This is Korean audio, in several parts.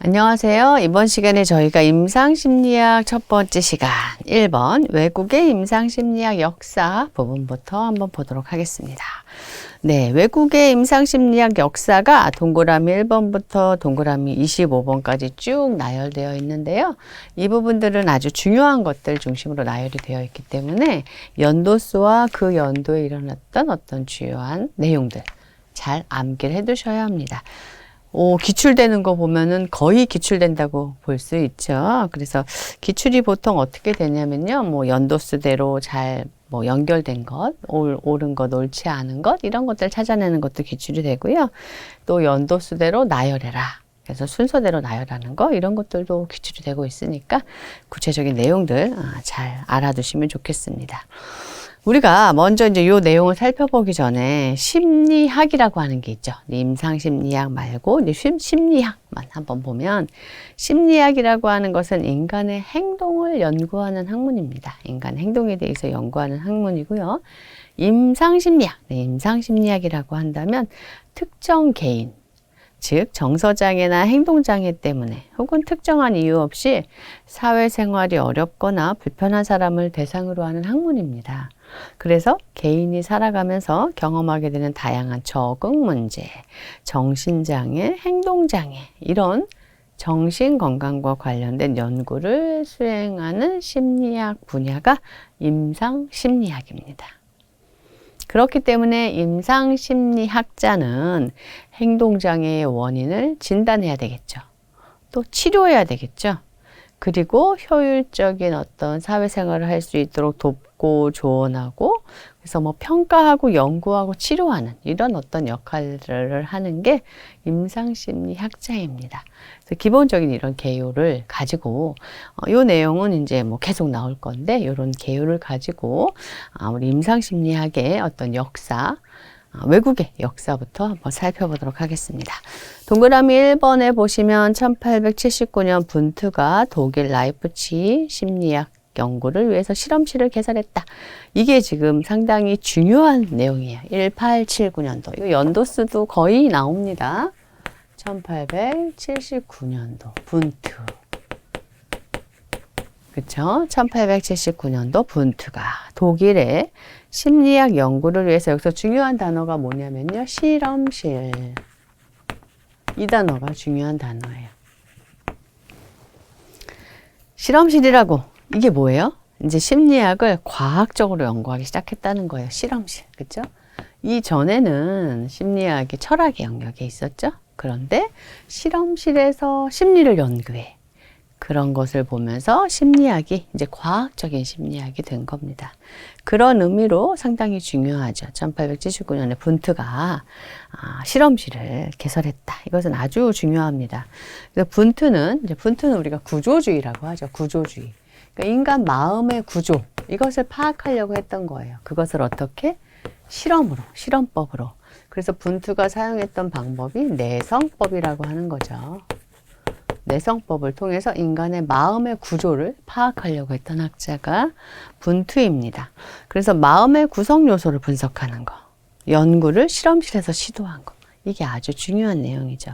안녕하세요. 이번 시간에 저희가 임상심리학 첫 번째 시간 1번 외국의 임상심리학 역사 부분부터 한번 보도록 하겠습니다. 네, 외국의 임상심리학 역사가 동그라미 1번부터 동그라미 25번까지 쭉 나열되어 있는데요. 이 부분들은 아주 중요한 것들 중심으로 나열이 되어 있기 때문에 연도수와 그 연도에 일어났던 어떤 주요한 내용들 잘 암기를 해 두셔야 합니다. 기출되는 거 보면은 거의 기출된다고 볼 수 있죠. 그래서 기출이 보통 어떻게 되냐면요. 뭐 연도수대로 잘 연결된 것, 옳은 것, 옳지 않은 것, 이런 것들 찾아내는 것도 기출이 되고요. 또 연도수대로 나열해라. 그래서 순서대로 나열하는 거, 이런 것들도 기출이 되고 있으니까 구체적인 내용들 잘 알아두시면 좋겠습니다. 우리가 먼저 이제 요 내용을 살펴보기 전에 심리학이라고 하는 게 있죠. 임상심리학 말고 이제 심리학만 한번 보면 심리학이라고 하는 것은 인간의 행동을 연구하는 학문입니다. 인간 행동에 대해서 연구하는 학문이고요. 임상심리학, 임상심리학이라고 한다면 특정 개인, 즉 정서장애나 행동장애 때문에 혹은 특정한 이유 없이 사회생활이 어렵거나 불편한 사람을 대상으로 하는 학문입니다. 그래서 개인이 살아가면서 경험하게 되는 다양한 적응 문제, 정신장애, 행동장애 이런 정신건강과 관련된 연구를 수행하는 심리학 분야가 임상심리학입니다. 그렇기 때문에 임상심리학자는 행동장애의 원인을 진단해야 되겠죠. 또 치료해야 되겠죠. 그리고 효율적인 어떤 사회생활을 할 수 있도록 돕고 조언하고 그래서 평가하고 연구하고 치료하는 이런 어떤 역할을 하는 게 임상심리학자입니다. 그래서 기본적인 이런 개요를 가지고 이 내용은 이제 계속 나올 건데 이런 개요를 가지고 우리 임상심리학의 어떤 역사 외국의 역사부터 한번 살펴보도록 하겠습니다. 동그라미 1번에 보시면 1879년 분트가 독일 라이프치 심리학 연구를 위해서 실험실을 개설했다. 이게 지금 상당히 중요한 내용이에요. 1879년도. 이 연도수도 거의 나옵니다. 1879년도 분트. 그쵸? 1879년도 분트가 독일의 심리학 연구를 위해서 여기서 중요한 단어가 뭐냐면요. 실험실. 이 단어가 중요한 단어예요. 실험실이라고 이게 뭐예요? 이제 심리학을 과학적으로 연구하기 시작했다는 거예요. 실험실. 그쵸? 이전에는 심리학이 철학의 영역에 있었죠. 그런데 실험실에서 심리를 연구해. 그런 것을 보면서 심리학이 이제 과학적인 심리학이 된 겁니다. 그런 의미로 상당히 중요하죠. 1879년에 분트가 실험실을 개설했다. 이것은 아주 중요합니다. 그래서 분트는 우리가 구조주의라고 하죠. 구조주의. 그러니까 인간 마음의 구조 이것을 파악하려고 했던 거예요. 그것을 어떻게? 실험법으로. 그래서 분트가 사용했던 방법이 내성법이라고 하는 거죠. 내성법을 통해서 인간의 마음의 구조를 파악하려고 했던 학자가 분트입니다. 그래서 마음의 구성 요소를 분석하는 거, 연구를 실험실에서 시도한 거, 이게 아주 중요한 내용이죠.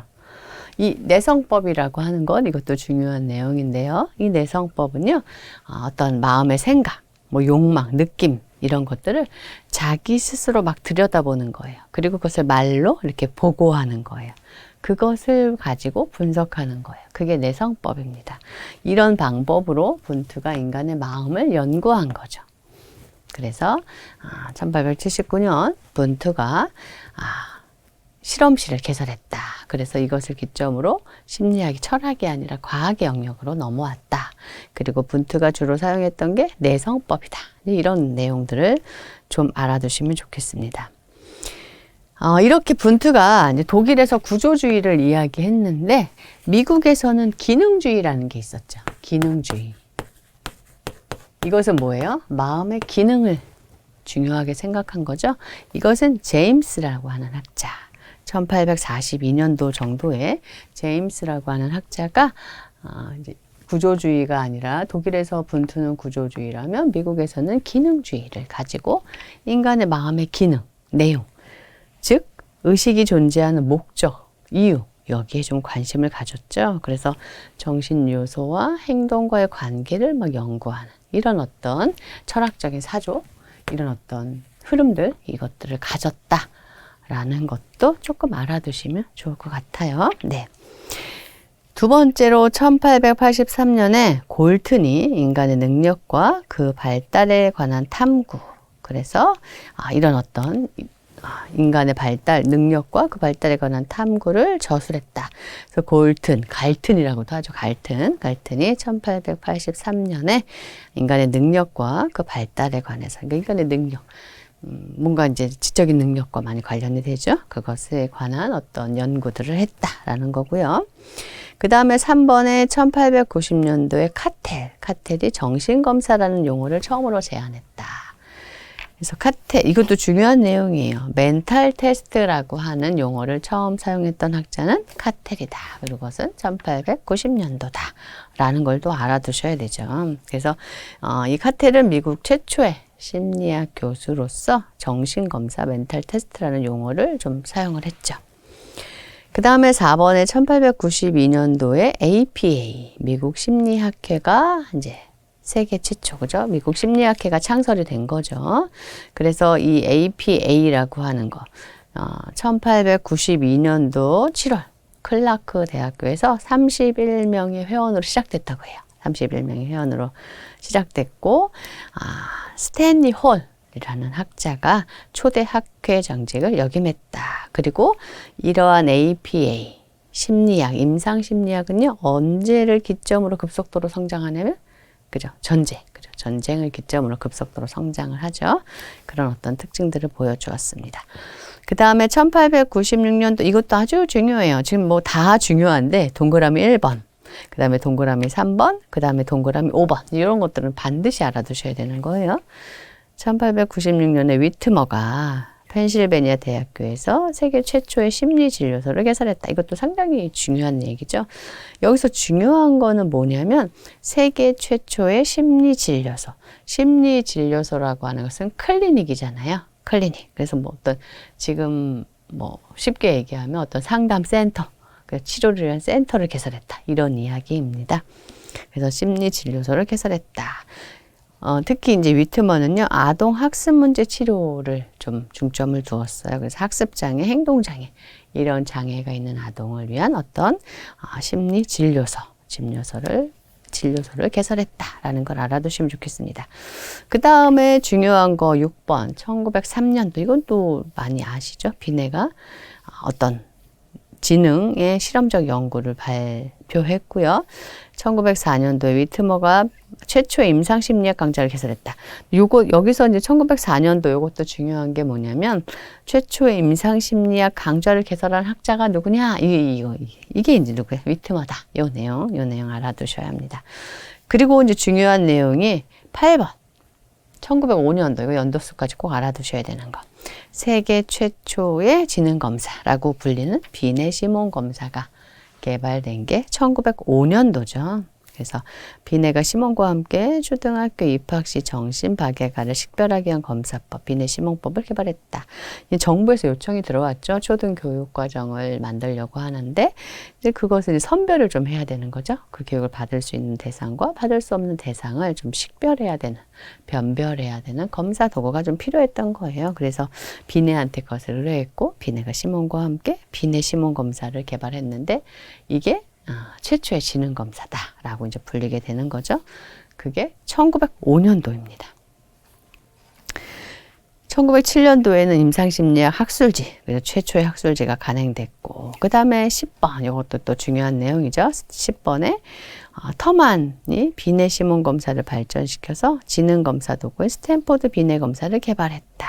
이 내성법이라고 하는 건 이것도 중요한 내용인데요. 이 내성법은요, 어떤 마음의 생각, 욕망, 느낌 이런 것들을 자기 스스로 막 들여다보는 거예요. 그리고 그것을 말로 이렇게 보고하는 거예요. 그것을 가지고 분석하는 거예요. 그게 내성법입니다. 이런 방법으로 분트가 인간의 마음을 연구한 거죠. 그래서 1879년 분트가 실험실을 개설했다. 그래서 이것을 기점으로 심리학이 철학이 아니라 과학의 영역으로 넘어왔다. 그리고 분트가 주로 사용했던 게 내성법이다. 이런 내용들을 좀 알아두시면 좋겠습니다. 이렇게 분트가 이제 독일에서 구조주의를 이야기했는데 미국에서는 기능주의라는 게 있었죠. 기능주의. 이것은 뭐예요? 마음의 기능을 중요하게 생각한 거죠. 이것은 제임스라고 하는 학자. 1842년도 정도에 제임스라고 하는 학자가 이제 구조주의가 아니라 독일에서 분트는 구조주의라면 미국에서는 기능주의를 가지고 인간의 마음의 기능, 내용, 즉 의식이 존재하는 목적, 이유 여기에 좀 관심을 가졌죠. 그래서 정신 요소와 행동과의 관계를 막 연구하는 이런 어떤 철학적인 사조, 이런 어떤 흐름들, 이것들을 가졌다라는 것도 조금 알아두시면 좋을 것 같아요. 네. 두 번째로 1883년에 골튼이 인간의 능력과 그 발달에 관한 탐구, 그래서 이런 어떤 인간의 발달, 능력과 그 발달에 관한 탐구를 저술했다. 그래서 골튼, 갈튼이라고도 하죠. 갈튼이 1883년에 인간의 능력과 그 발달에 관해서, 그러니까 인간의 능력, 뭔가 이제 지적인 능력과 많이 관련이 되죠. 그것에 관한 어떤 연구들을 했다라는 거고요. 그 다음에 3번에 1890년도에 카텔이 정신검사라는 용어를 처음으로 제안했다. 그래서 이것도 중요한 내용이에요. 멘탈 테스트라고 하는 용어를 처음 사용했던 학자는 카텔이다. 그리고 그것은 1890년도다. 라는 걸 또 알아두셔야 되죠. 그래서 이 카텔은 미국 최초의 심리학 교수로서 정신검사 멘탈 테스트라는 용어를 좀 사용을 했죠. 그 다음에 4번에 1892년도에 APA, 미국 심리학회가 이제 세계 최초, 그죠? 미국 심리학회가 창설이 된 거죠. 그래서 이 APA라고 하는 거, 1892년도 7월, 클라크 대학교에서 31명의 회원으로 시작됐다고 해요. 31명의 회원으로 시작됐고, 스탠리 홀이라는 학자가 초대 학회 정직을 역임했다. 그리고 이러한 APA, 심리학, 임상심리학은요, 언제를 기점으로 급속도로 성장하냐면, 그죠? 전쟁을 기점으로 급속도로 성장을 하죠. 그런 어떤 특징들을 보여주었습니다. 그 다음에 1896년도, 이것도 아주 중요해요. 지금 뭐 다 중요한데, 동그라미 1번, 그 다음에 동그라미 3번, 그 다음에 동그라미 5번. 이런 것들은 반드시 알아두셔야 되는 거예요. 1896년에 위트머가 펜실베니아 대학교에서 세계 최초의 심리진료소를 개설했다. 이것도 상당히 중요한 얘기죠. 여기서 중요한 거는 뭐냐면 세계 최초의 심리진료소. 심리진료소라고 하는 것은 클리닉이잖아요. 클리닉. 그래서 뭐 어떤 지금 뭐 쉽게 얘기하면 어떤 상담센터, 치료를 위한 센터를 개설했다. 이런 이야기입니다. 그래서 심리진료소를 개설했다. 특히 이제 위트머는요, 아동 학습 문제 치료를 좀 중점을 두었어요. 그래서 학습장애, 행동장애, 이런 장애가 있는 아동을 위한 어떤 심리 진료소를 개설했다라는 걸 알아두시면 좋겠습니다. 그 다음에 중요한 거 6번, 1903년도, 이건 또 많이 아시죠? 비네가 어떤 지능의 실험적 연구를 발표했고요. 1904년도에 위트머가 최초의 임상심리학 강좌를 개설했다. 여기서 이제 1904년도 요것도 중요한 게 뭐냐면, 최초의 임상심리학 강좌를 개설한 학자가 누구냐? 이게 이제 누구예요? 위트머다. 요 내용 알아두셔야 합니다. 그리고 이제 중요한 내용이 8번. 1905년도, 이거 연도수까지 꼭 알아두셔야 되는 거. 세계 최초의 지능검사라고 불리는 비네 시몬 검사가 개발된 게 1905년도죠. 그래서 비네가 시몬과 함께 초등학교 입학 시 정신박애가를 식별하기 위한 검사법, 비네 시몬법을 개발했다. 정부에서 요청이 들어왔죠. 초등교육과정을 만들려고 하는데 이제 그것을 선별을 좀 해야 되는 거죠. 그 교육을 받을 수 있는 대상과 받을 수 없는 대상을 좀 식별해야 되는, 변별해야 되는 검사 도구가 좀 필요했던 거예요. 그래서 비네한테 그것을 의뢰했고, 비네가 시몬과 함께 비네 시몬 검사를 개발했는데, 이게 최초의 지능검사다라고 이제 불리게 되는 거죠. 그게 1905년도입니다. 1907년도에는 임상심리학 학술지, 그래서 최초의 학술지가 간행됐고, 그 다음에 10번, 이것도 또 중요한 내용이죠. 10번에 터만이 비네 시몬 검사를 발전시켜서 지능검사 도구인 스탠포드 비네 검사를 개발했다.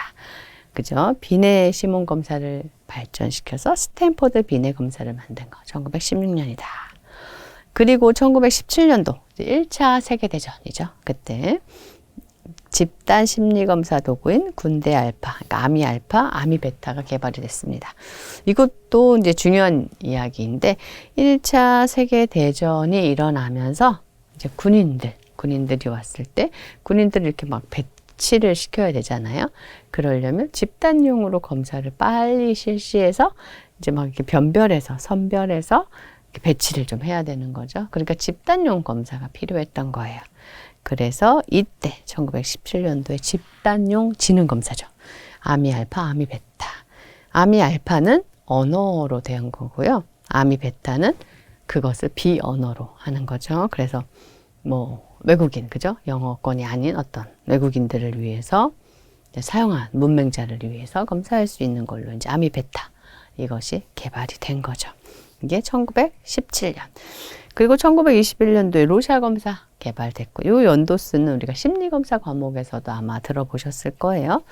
그죠? 비네 시몬 검사를 발전시켜서 스탠포드 비네 검사를 만든 거 1916년이다. 그리고 1917년도 1차 세계대전이죠. 그때 집단 심리검사 도구인 군대 알파, 그러니까 아미 알파, 아미 베타가 개발이 됐습니다. 이것도 이제 중요한 이야기인데 1차 세계대전이 일어나면서 이제 군인들이 왔을 때 군인들을 이렇게 막 배치를 시켜야 되잖아요. 그러려면 집단용으로 검사를 빨리 실시해서 이제 막 이렇게 변별해서, 선별해서 이렇게 배치를 좀 해야 되는 거죠. 그러니까 집단용 검사가 필요했던 거예요. 그래서 이때 1917년도에 집단용 지능 검사죠. 아미알파, 아미베타. 아미알파는 언어로 된 거고요. 아미베타는 그것을 비언어로 하는 거죠. 그래서 뭐 외국인, 그죠? 영어권이 아닌 어떤 외국인들을 위해서 사용한 문맹자를 위해서 검사할 수 있는 걸로 이제 아미베타 이것이 개발이 된 거죠. 이게 1917년. 그리고 1921년도에 로샤 검사 개발됐고, 이 연도수는 우리가 심리검사 과목에서도 아마 들어보셨을 거예요.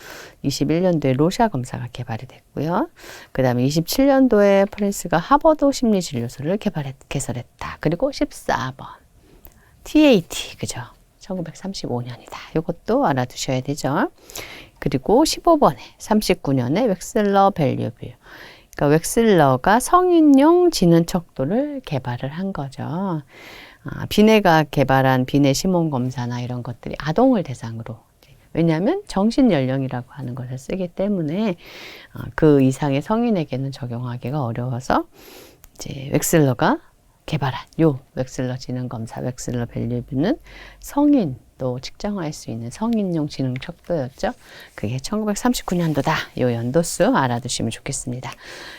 21년도에 로샤 검사가 개발이 됐고요. 그 다음에 27년도에 프레스가 하버드 심리진료소를 개설했다. 그리고 14번 TAT, 그죠? 1935년이다. 이것도 알아두셔야 되죠. 그리고 15번에 39년에 웩슬러 밸류뷰. 그러니까 웩슬러가 성인용 지능 척도를 개발을 한 거죠. 비네가 개발한 비네 시몬 검사나 이런 것들이 아동을 대상으로, 왜냐하면 정신 연령이라고 하는 것을 쓰기 때문에 그 이상의 성인에게는 적용하기가 어려워서 이제 웩슬러가 개발한 요 웩슬러 지능 검사, 웩슬러 밸류뷰는 성인도 측정할 수 있는 성인용 지능 척도였죠. 그게 1939년도다. 요 연도수 알아두시면 좋겠습니다.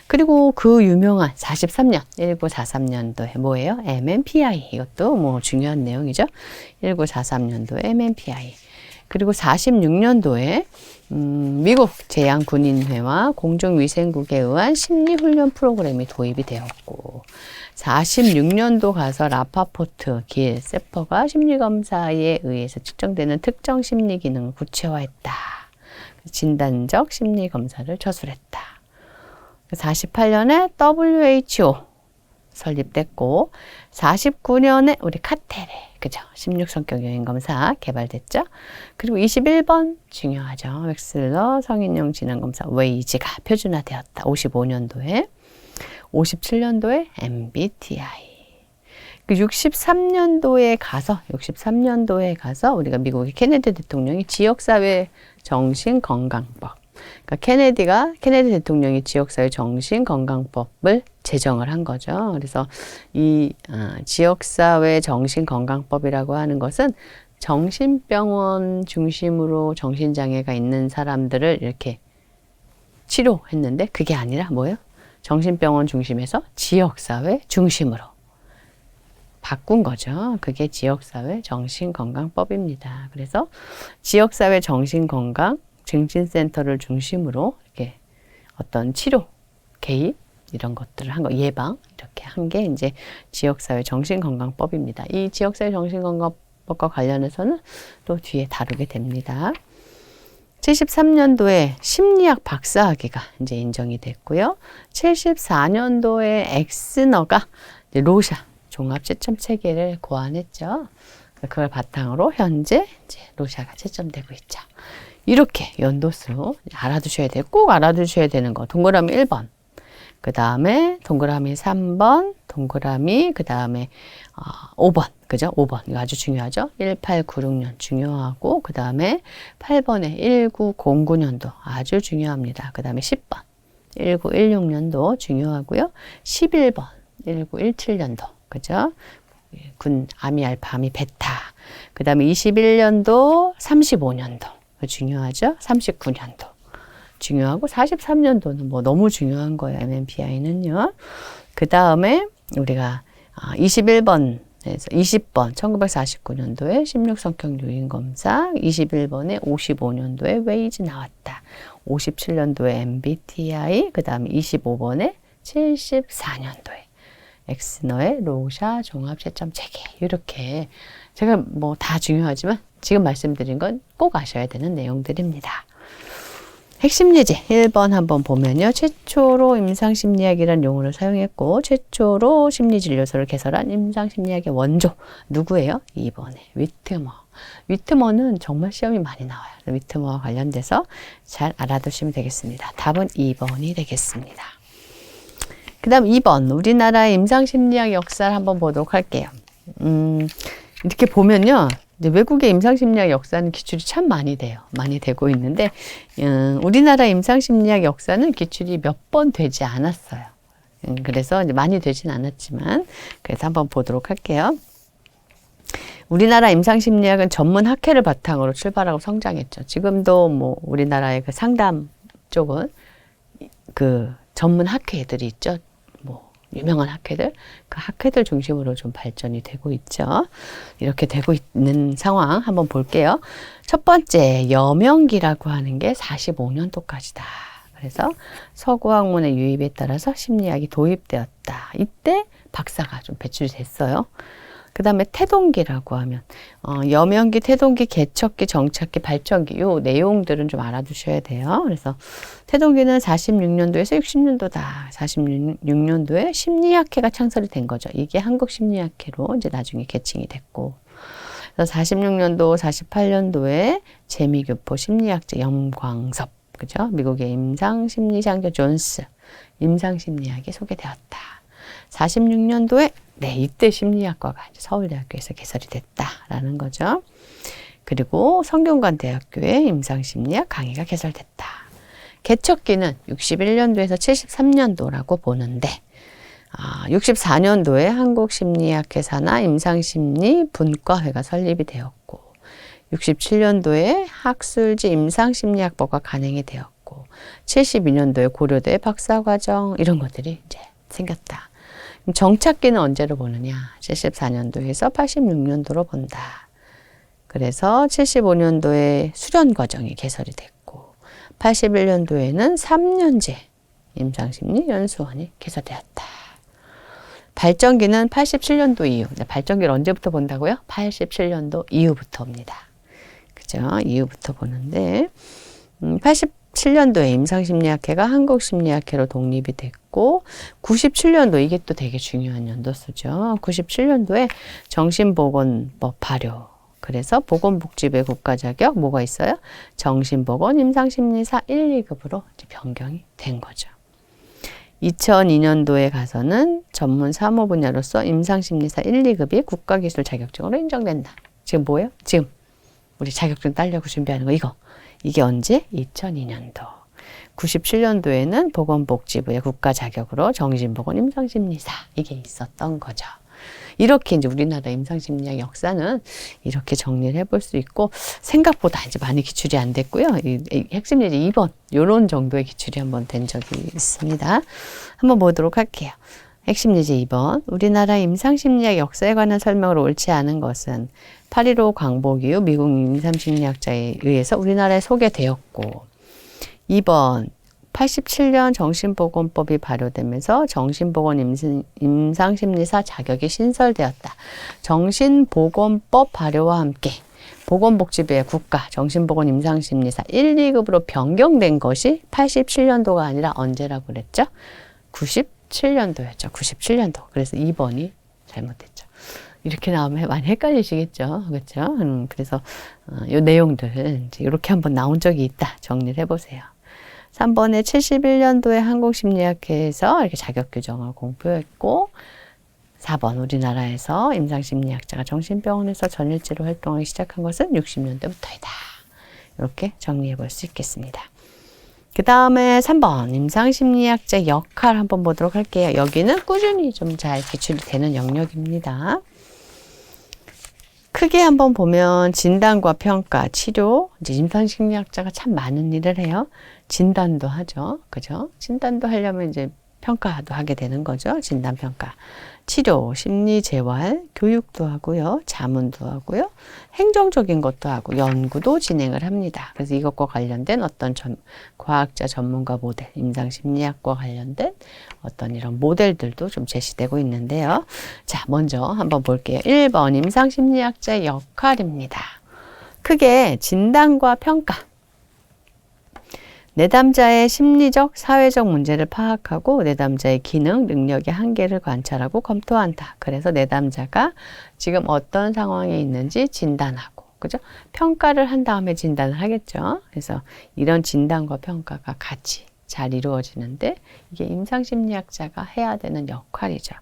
그리고 그 유명한 43년, 1943년도에 뭐예요? MMPI. 이것도 뭐 중요한 내용이죠. 1943년도에 MMPI. 그리고 46년도에 미국 제양군인회와 공중위생국에 의한 심리훈련 프로그램이 도입이 되었고, 46년도 가서 라파포트, 길, 세퍼가 심리검사에 의해서 측정되는 특정 심리 기능을 구체화했다. 진단적 심리검사를 저술했다. 48년에 WHO 설립됐고, 49년에 우리 카테레, 그죠? 16성격 요인 검사 개발됐죠? 그리고 21번 중요하죠. 웩슬러 성인용 지능 검사 웨이즈가 표준화되었다. 55년도에. 57년도에 MBTI. 63년도에 가서 우리가 미국의 케네디 대통령이 지역사회 정신건강법. 그러니까 케네디 대통령이 지역사회 정신건강법을 제정을 한 거죠. 그래서 이 지역사회 정신건강법이라고 하는 것은 정신병원 중심으로 정신장애가 있는 사람들을 이렇게 치료했는데, 그게 아니라 뭐예요? 정신병원 중심에서 지역사회 중심으로 바꾼 거죠. 그게 지역사회 정신건강법입니다. 그래서 지역사회 정신건강 증진센터를 중심으로 이렇게 어떤 치료, 개입 이런 것들을 한 거, 예방 이렇게 한 게 이제 지역사회 정신건강법입니다. 이 지역사회 정신건강법과 관련해서는 또 뒤에 다루게 됩니다. 73년도에 심리학 박사학위가 이제 인정이 됐고요. 74년도에 엑스너가 로샤 종합 채점 체계를 고안했죠. 그걸 바탕으로 현재 이제 로샤가 채점되고 있죠. 이렇게 연도수 알아두셔야 돼요. 꼭 알아두셔야 되는 거. 동그라미 1번. 그 다음에 동그라미 3번. 동그라미 그 다음에 5번. 그죠? 5번. 이거 아주 중요하죠. 1896년 중요하고, 그 다음에 8번에 1909년도 아주 중요합니다. 그 다음에 10번 1916년도 중요하고요. 11번 1917년도. 그죠? 군 아미알파, 아미베타. 그 다음에 21년도 35년도. 중요하죠? 39년도. 중요하고, 43년도는 뭐 너무 중요한 거예요. MMPI는요. 그 다음에 우리가 21번에서 20번 1949년도에 16성격 요인 검사, 21번에 55년도에 웨이즈 나왔다. 57년도에 MBTI, 그 다음에 25번에 74년도에 엑스너의 로샤 종합 채점 체계. 이렇게 제가 뭐 다 중요하지만 지금 말씀드린 건 꼭 아셔야 되는 내용들입니다. 핵심 예제 1번 한번 보면요. 최초로 임상심리학이라는 용어를 사용했고, 최초로 심리진료소를 개설한 임상심리학의 원조 누구예요? 2번에 위트머. 위트머는 정말 시험이 많이 나와요. 위트머와 관련돼서 잘 알아두시면 되겠습니다. 답은 2번이 되겠습니다. 그 다음 2번 우리나라의 임상심리학 역사를 한번 보도록 할게요. 이렇게 보면요. 이제 외국의 임상심리학 역사는 기출이 참 많이 돼요. 많이 되고 있는데, 우리나라 임상심리학 역사는 기출이 몇 번 되지 않았어요. 그래서 이제 많이 되진 않았지만 그래서 한번 보도록 할게요. 우리나라 임상심리학은 전문 학회를 바탕으로 출발하고 성장했죠. 지금도 뭐 우리나라의 그 상담 쪽은 그 전문 학회들이 있죠. 뭐 유명한 학회들, 그 학회들 중심으로 좀 발전이 되고 있죠. 이렇게 되고 있는 상황 한번 볼게요. 첫 번째, 여명기라고 하는 게 45년도까지다. 그래서 서구학문의 유입에 따라서 심리학이 도입되었다. 이때 박사가 좀 배출이 됐어요. 그 다음에 태동기라고 하면 여명기, 태동기, 개척기, 정착기, 발전기 요 내용들은 좀 알아두셔야 돼요. 그래서 태동기는 46년도에서 60년도다. 46년도에 심리학회가 창설이 된 거죠. 이게 한국심리학회로 이제 나중에 개칭이 됐고, 그래서 46년도, 48년도에 재미교포 심리학자 염광섭, 그죠? 미국의 임상심리학자 존스, 임상심리학이 소개되었다. 46년도에 이때 심리학과가 이제 서울대학교에서 개설이 됐다라는 거죠. 그리고 성균관대학교에 임상심리학 강의가 개설됐다. 개척기는 61년도에서 73년도라고 보는데 64년도에 한국심리학회사나 임상심리 분과회가 설립이 되었고 67년도에 학술지 임상심리학부가 간행이 되었고 72년도에 고려대 박사과정 이런 것들이 이제 생겼다. 정착기는 언제로 보느냐? 74년도에서 86년도로 본다. 그래서 75년도에 수련과정이 개설이 됐고 81년도에는 3년제 임상심리 연수원이 개설되었다. 발전기는 87년도 이후. 발전기를 언제부터 본다고요? 87년도 이후부터입니다. 그죠? 이후부터 보는데 87년도에 임상심리학회가 한국심리학회로 독립이 됐고 97년도 이게 또 되게 중요한 연도수죠. 97년도에 정신보건법 발효. 그래서 보건복지부의 국가자격 뭐가 있어요? 정신보건 임상심리사 1, 2급으로 이제 변경이 된 거죠. 2002년도에 가서는 전문 사무 분야로서 임상심리사 1, 2급이 국가기술 자격증으로 인정된다. 지금 뭐예요? 지금 우리 자격증 따려고 준비하는 거 이거. 이게 언제? 2002년도. 97년도에는 보건복지부의 국가 자격으로 정신보건 임상심리사 이게 있었던 거죠. 이렇게 이제 우리나라 임상심리학 역사는 이렇게 정리를 해볼 수 있고 생각보다 이제 많이 기출이 안 됐고요. 이 핵심 예제 2번 이런 정도의 기출이 한번 된 적이 있습니다. 한번 보도록 할게요. 핵심 예제 2번 우리나라 임상심리학 역사에 관한 설명으로 옳지 않은 것은 8.15 광복 이후 미국 임상심리학자에 의해서 우리나라에 소개되었고 2번 87년 정신보건법이 발효되면서 정신보건 임상심리사 자격이 신설되었다. 정신보건법 발효와 함께 보건복지부의 국가 정신보건 임상심리사 1, 2급으로 변경된 것이 87년도가 아니라 언제라고 그랬죠? 97년도였죠. 97년도. 그래서 2번이 잘못됐죠. 이렇게 나오면 많이 헷갈리시겠죠. 그렇죠? 그래서 이 내용들 이렇게 한번 나온 적이 있다. 정리를 해보세요. 3번에 71년도에 한국심리학회에서 이렇게 자격 규정을 공표했고 4번 우리나라에서 임상심리학자가 정신병원에서 전일제로 활동하기 시작한 것은 60년대부터이다. 이렇게 정리해 볼 수 있겠습니다. 그 다음에 3번 임상심리학자의 역할 한번 보도록 할게요. 여기는 꾸준히 좀 잘 기출이 되는 영역입니다. 크게 한번 보면 진단과 평가, 치료, 이제 임상심리학자가 참 많은 일을 해요. 진단도 하죠. 그죠? 진단도 하려면 이제 평가도 하게 되는 거죠. 진단, 평가. 치료, 심리 재활, 교육도 하고요. 자문도 하고요. 행정적인 것도 하고 연구도 진행을 합니다. 그래서 이것과 관련된 어떤 과학자 전문가 모델, 임상심리학과 관련된 어떤 이런 모델들도 좀 제시되고 있는데요. 자, 먼저 한번 볼게요. 1번 임상심리학자의 역할입니다. 크게 진단과 평가. 내담자의 심리적, 사회적 문제를 파악하고 내담자의 기능, 능력의 한계를 관찰하고 검토한다. 그래서 내담자가 지금 어떤 상황에 있는지 진단하고, 그죠? 평가를 한 다음에 진단을 하겠죠. 그래서 이런 진단과 평가가 같이 잘 이루어지는데 이게 임상심리학자가 해야 되는 역할이죠.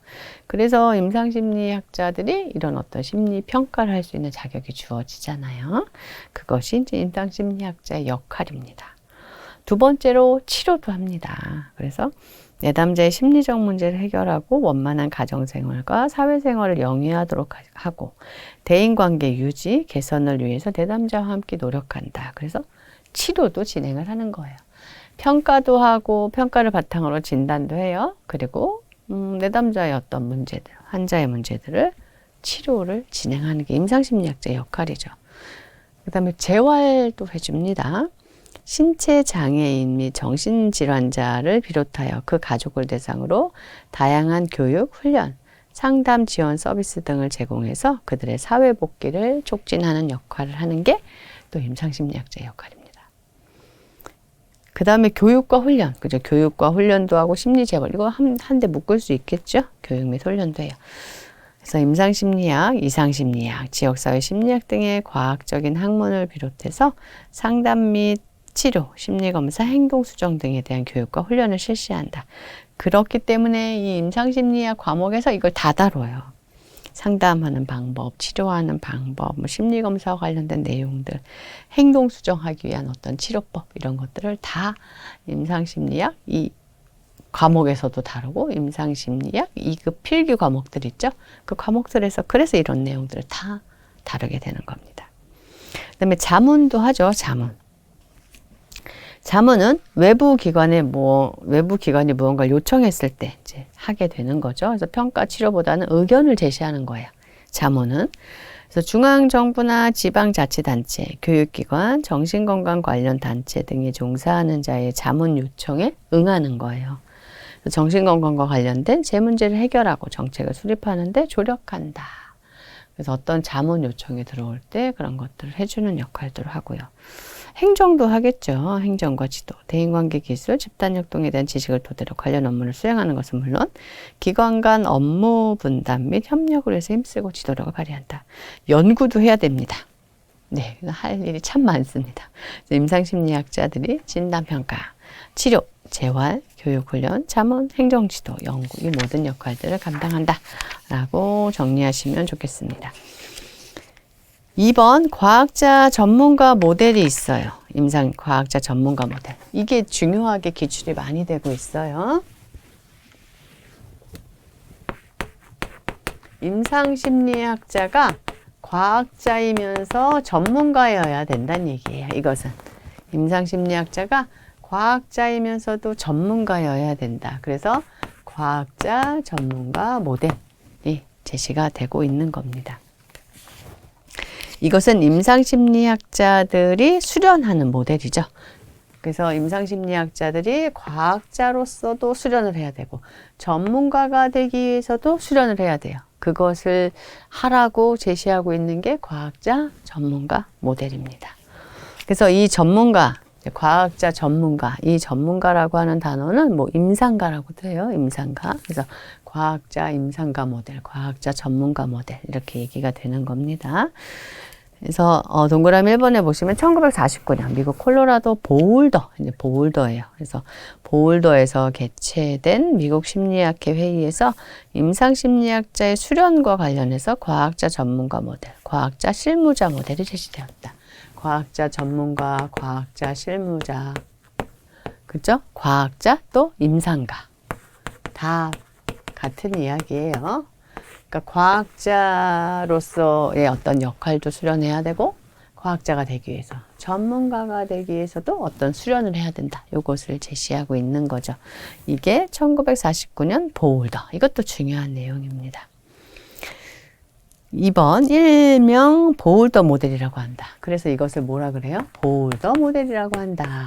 그래서 임상심리학자들이 이런 어떤 심리 평가를 할 수 있는 자격이 주어지잖아요. 그것이 이제 임상심리학자의 역할입니다. 두 번째로 치료도 합니다. 그래서 내담자의 심리적 문제를 해결하고 원만한 가정생활과 사회생활을 영위하도록 하고 대인관계 유지, 개선을 위해서 내담자와 함께 노력한다. 그래서 치료도 진행을 하는 거예요. 평가도 하고 평가를 바탕으로 진단도 해요. 그리고 내담자의 어떤 문제들, 환자의 문제들을 치료를 진행하는 게 임상심리학자의 역할이죠. 그 다음에 재활도 해줍니다. 신체 장애인 및 정신질환자를 비롯하여 그 가족을 대상으로 다양한 교육, 훈련, 상담 지원 서비스 등을 제공해서 그들의 사회 복귀를 촉진하는 역할을 하는 게 또 임상심리학자의 역할입니다. 그 다음에 교육과 훈련, 그죠? 교육과 훈련도 하고 심리재활, 이거 한데 묶을 수 있겠죠? 교육 및 훈련도 해요. 그래서 임상심리학, 이상심리학, 지역사회 심리학 등의 과학적인 학문을 비롯해서 상담 및 치료, 심리검사, 행동수정 등에 대한 교육과 훈련을 실시한다. 그렇기 때문에 이 임상심리학 과목에서 이걸 다 다뤄요. 상담하는 방법, 치료하는 방법, 뭐 심리검사와 관련된 내용들, 행동수정하기 위한 어떤 치료법 이런 것들을 다 임상심리학 이 과목에서도 다루고 임상심리학 2급 필기 과목들 있죠. 그 과목들에서 그래서 이런 내용들을 다 다루게 되는 겁니다. 그다음에 자문도 하죠. 자문은 외부 기관이 무언가를 요청했을 때 이제 하게 되는 거죠. 그래서 평가 치료보다는 의견을 제시하는 거예요. 자문은. 그래서 중앙정부나 지방자치단체, 교육기관, 정신건강 관련 단체 등에 종사하는 자의 자문 요청에 응하는 거예요. 정신건강과 관련된 제 문제를 해결하고 정책을 수립하는 데 조력한다. 그래서 어떤 자문 요청이 들어올 때 그런 것들을 해주는 역할들을 하고요. 행정도 하겠죠. 행정과 지도, 대인관계 기술, 집단협동에 대한 지식을 토대로 관련 업무를 수행하는 것은 물론 기관 간 업무 분담 및 협력을 위해서 힘쓰고 지도력을 발휘한다. 연구도 해야 됩니다. 네, 할 일이 참 많습니다. 임상심리학자들이 진단평가, 치료, 재활, 교육훈련, 자문, 행정지도, 연구 이 모든 역할들을 감당한다 라고 정리하시면 좋겠습니다. 2번 과학자 전문가 모델이 있어요. 임상과학자 전문가 모델. 이게 중요하게 기출이 많이 되고 있어요. 임상심리학자가 과학자이면서 전문가여야 된다는 얘기예요. 이것은 임상심리학자가 과학자이면서도 전문가여야 된다. 그래서 과학자 전문가 모델이 제시가 되고 있는 겁니다. 이것은 임상심리학자들이 수련하는 모델이죠. 그래서 임상심리학자들이 과학자로서도 수련을 해야 되고 전문가가 되기 위해서도 수련을 해야 돼요. 그것을 하라고 제시하고 있는 게 과학자 전문가 모델입니다. 그래서 이 전문가, 과학자 전문가, 이 전문가라고 하는 단어는 뭐 임상가라고도 해요. 임상가. 그래서 과학자 임상가 모델, 과학자 전문가 모델 이렇게 얘기가 되는 겁니다. 그래서 동그라미 1번에 보시면 1949년 미국 콜로라도 보울더예요. 그래서 보울더에서 개최된 미국 심리학회 회의에서 임상심리학자의 수련과 관련해서 과학자 전문가 모델, 과학자 실무자 모델이 제시되었다. 과학자 전문가, 과학자 실무자, 그죠? 과학자 또 임상가 다 같은 이야기예요. 그러니까 과학자로서의 어떤 역할도 수련해야 되고 과학자가 되기 위해서 전문가가 되기 위해서도 어떤 수련을 해야 된다. 이것을 제시하고 있는 거죠. 이게 1949년 보울더. 이것도 중요한 내용입니다. 2번 일명 보울더 모델이라고 한다. 그래서 이것을 뭐라 그래요? 보울더 모델이라고 한다.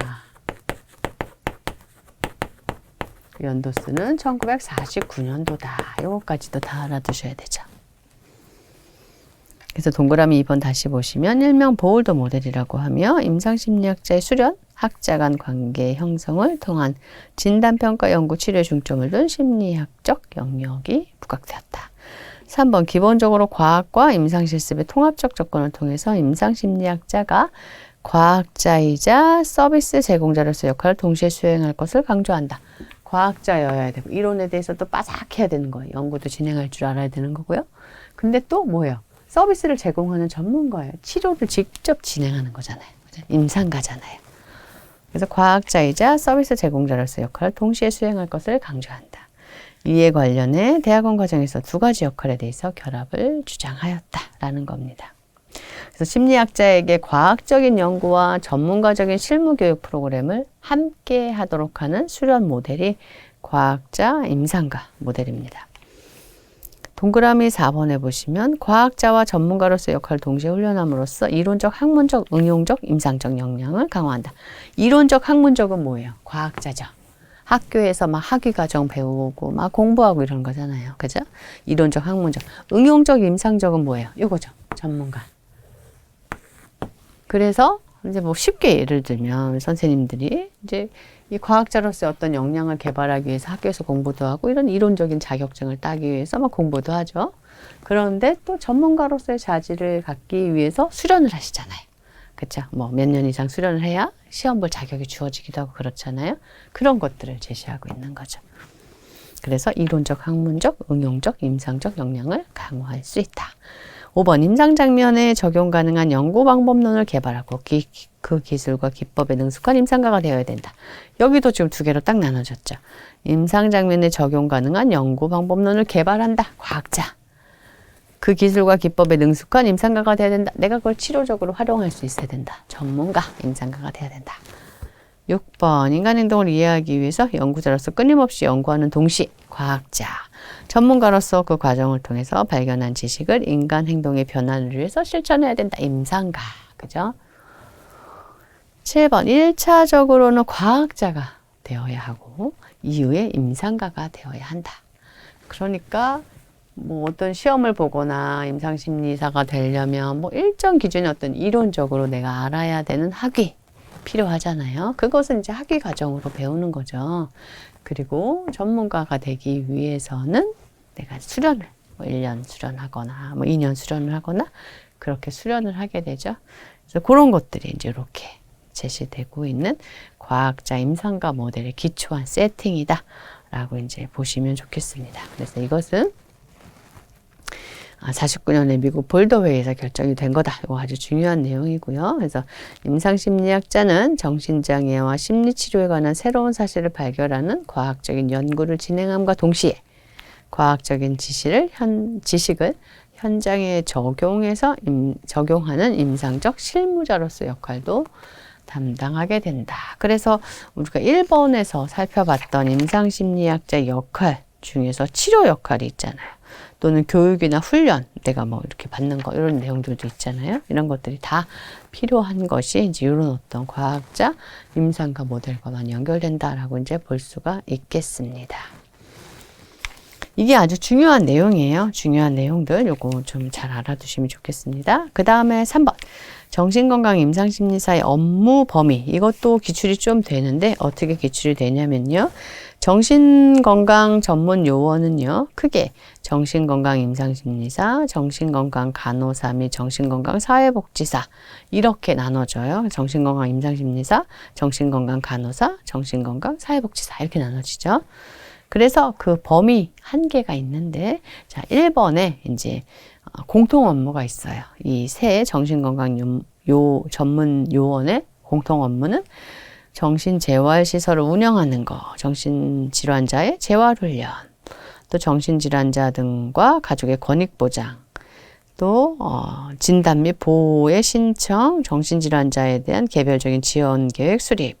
연도수는 1949년도다. 이것까지도 다 알아두셔야 되죠. 그래서 동그라미 2번 다시 보시면 일명 보울더 모델이라고 하며 임상심리학자의 수련, 학자 간 관계 형성을 통한 진단평가 연구 치료에 중점을 둔 심리학적 영역이 부각되었다. 3번 기본적으로 과학과 임상실습의 통합적 접근을 통해서 임상심리학자가 과학자이자 서비스 제공자로서 역할을 동시에 수행할 것을 강조한다. 과학자여야 되고 이론에 대해서도 빠삭해야 되는 거예요. 연구도 진행할 줄 알아야 되는 거고요. 근데 또 뭐예요? 서비스를 제공하는 전문가예요. 치료를 직접 진행하는 거잖아요. 임상가잖아요. 그래서 과학자이자 서비스 제공자로서 역할을 동시에 수행할 것을 강조한다. 이에 관련해 대학원 과정에서 두 가지 역할에 대해서 결합을 주장하였다라는 겁니다. 그래서 심리학자에게 과학적인 연구와 전문가적인 실무 교육 프로그램을 함께 하도록 하는 수련 모델이 과학자 임상가 모델입니다. 동그라미 4번에 보시면 과학자와 전문가로서의 역할을 동시에 훈련함으로써 이론적, 학문적, 응용적, 임상적 역량을 강화한다. 이론적, 학문적은 뭐예요? 과학자죠. 학교에서 막 학위과정 배우고 막 공부하고 이런 거잖아요. 그죠? 이론적, 학문적. 응용적, 임상적은 뭐예요? 이거죠. 전문가. 그래서 이제 뭐 쉽게 예를 들면 선생님들이 이제 이 과학자로서의 어떤 역량을 개발하기 위해서 학교에서 공부도 하고 이런 이론적인 자격증을 따기 위해서 막 공부도 하죠. 그런데 또 전문가로서의 자질을 갖기 위해서 수련을 하시잖아요. 그렇죠? 뭐 몇 년 이상 수련을 해야 시험 볼 자격이 주어지기도 하고 그렇잖아요. 그런 것들을 제시하고 있는 거죠. 그래서 이론적, 학문적, 응용적, 임상적 역량을 강화할 수 있다. 5번 임상 장면에 적용 가능한 연구 방법론을 개발하고 그 기술과 기법에 능숙한 임상가가 되어야 된다. 여기도 지금 두 개로 딱 나눠졌죠. 임상 장면에 적용 가능한 연구 방법론을 개발한다. 과학자. 그 기술과 기법에 능숙한 임상가가 되어야 된다. 내가 그걸 치료적으로 활용할 수 있어야 된다. 전문가, 임상가가 되어야 된다. 6번 인간 행동을 이해하기 위해서 연구자로서 끊임없이 연구하는 동시 과학자. 전문가로서 그 과정을 통해서 발견한 지식을 인간 행동의 변화를 위해서 실천해야 된다. 임상가. 그죠? 7번 1차적으로는 과학자가 되어야 하고 이후에 임상가가 되어야 한다. 그러니까 뭐 어떤 시험을 보거나 임상심리사가 되려면 뭐 일정 기준의 어떤 이론적으로 내가 알아야 되는 학위 필요하잖아요. 그것은 이제 학위 과정으로 배우는 거죠. 그리고 전문가가 되기 위해서는 내가 수련을 뭐 1년 수련하거나 뭐 2년 수련을 하거나 그렇게 수련을 하게 되죠. 그래서 그런 것들이 이제 이렇게 제시되고 있는 과학자 임상가 모델의 기초한 세팅이다 라고 이제 보시면 좋겠습니다. 그래서 이것은 49년에 미국 볼더회의에서 결정이 된 거다. 이거 아주 중요한 내용이고요. 그래서 임상심리학자는 정신장애와 심리치료에 관한 새로운 사실을 발견하는 과학적인 연구를 진행함과 동시에 과학적인 지식을 현장에 적용하는 임상적 실무자로서 역할도 담당하게 된다. 그래서 우리가 1번에서 살펴봤던 임상심리학자의 역할 중에서 치료 역할이 있잖아요. 또는 교육이나 훈련, 내가 뭐 이렇게 받는 거, 이런 내용들도 있잖아요. 이런 것들이 다 필요한 것이 이제 이런 어떤 과학자 임상가 모델과만 연결된다라고 이제 볼 수가 있겠습니다. 이게 아주 중요한 내용이에요. 중요한 내용들 요거 좀 잘 알아두시면 좋겠습니다. 그 다음에 3번 정신건강 임상심리사의 업무 범위. 이것도 기출이 좀 되는데 어떻게 기출이 되냐면요. 정신건강 전문 요원은요. 크게 정신건강 임상심리사, 정신건강 간호사 및 정신건강 사회복지사 이렇게 나눠져요. 정신건강 임상심리사, 정신건강 간호사, 정신건강 사회복지사 이렇게 나눠지죠. 그래서 그 범위 한계가 있는데 자 1번에 이제 공통 업무가 있어요. 이 세 정신건강 전문 요원의 공통 업무는 정신재활시설을 운영하는 거, 정신질환자의 재활훈련, 또 정신질환자 등과 가족의 권익보장, 또 진단 및 보호의 신청, 정신질환자에 대한 개별적인 지원계획 수립,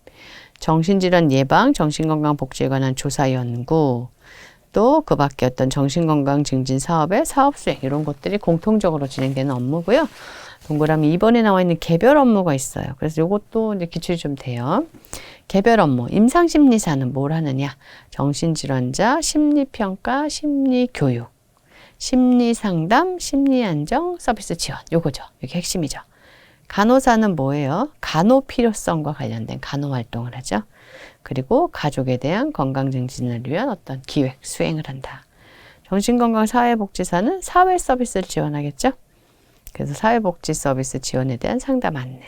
정신질환 예방, 정신건강 복지에 관한 조사 연구, 또 그 밖에 어떤 정신건강 증진 사업의 사업 수행 이런 것들이 공통적으로 진행되는 업무고요. 동그라미 2번에 나와 있는 개별 업무가 있어요. 그래서 이것도 이제 기출이 좀 돼요. 개별 업무, 임상심리사는 뭘 하느냐? 정신질환자 심리평가, 심리교육, 심리상담, 심리안정, 서비스 지원 요거죠. 이게 핵심이죠. 간호사는 뭐예요? 간호 필요성과 관련된 간호 활동을 하죠. 그리고 가족에 대한 건강 증진을 위한 어떤 기획, 수행을 한다. 정신건강사회복지사는 사회 서비스를 지원하겠죠. 그래서 사회복지 서비스 지원에 대한 상담 안내.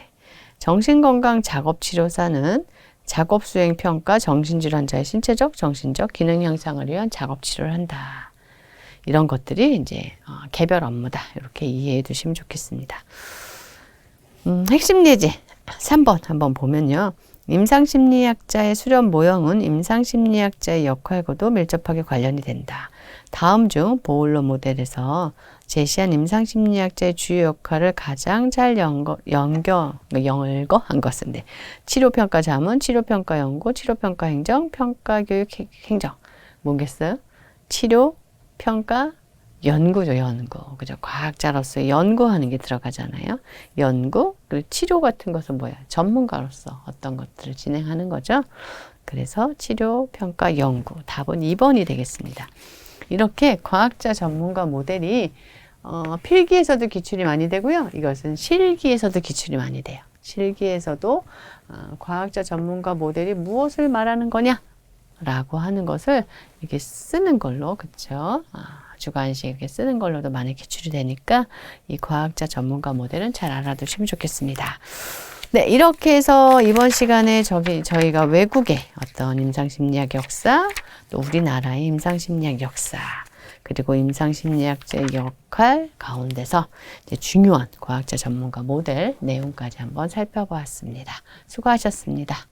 정신건강 작업치료사는 작업수행 평가, 정신질환자의 신체적, 정신적 기능 향상을 위한 작업치료를 한다. 이런 것들이 이제 개별 업무다. 이렇게 이해해 두시면 좋겠습니다. 핵심 예제 3번 한번 보면요. 임상심리학자의 수련 모형은 임상심리학자의 역할과도 밀접하게 관련이 된다. 다음 중 보울러 모델에서 제시한 임상심리학자의 주요 역할을 가장 잘 열거한 것은 치료평가 자문, 치료평가 연구, 치료평가 행정, 평가교육 행정. 뭐겠어요? 치료평가 연구죠, 연구. 그죠? 과학자로서 연구하는 게 들어가잖아요. 연구, 그리고 치료 같은 것은 뭐야? 전문가로서 어떤 것들을 진행하는 거죠. 그래서 치료, 평가, 연구. 답은 2번이 되겠습니다. 이렇게 과학자 전문가 모델이 필기에서도 기출이 많이 되고요. 이것은 실기에서도 기출이 많이 돼요. 실기에서도 과학자 전문가 모델이 무엇을 말하는 거냐? 라고 하는 것을 이렇게 쓰는 걸로, 그쵸? 주관식 이렇게 쓰는 걸로도 많이 기출이 되니까 이 과학자 전문가 모델은 잘 알아두시면 좋겠습니다. 네, 이렇게 해서 이번 시간에 저희가 외국의 어떤 임상심리학 역사, 또 우리나라의 임상심리학 역사, 그리고 임상심리학자의 역할 가운데서 이제 중요한 과학자 전문가 모델 내용까지 한번 살펴보았습니다. 수고하셨습니다.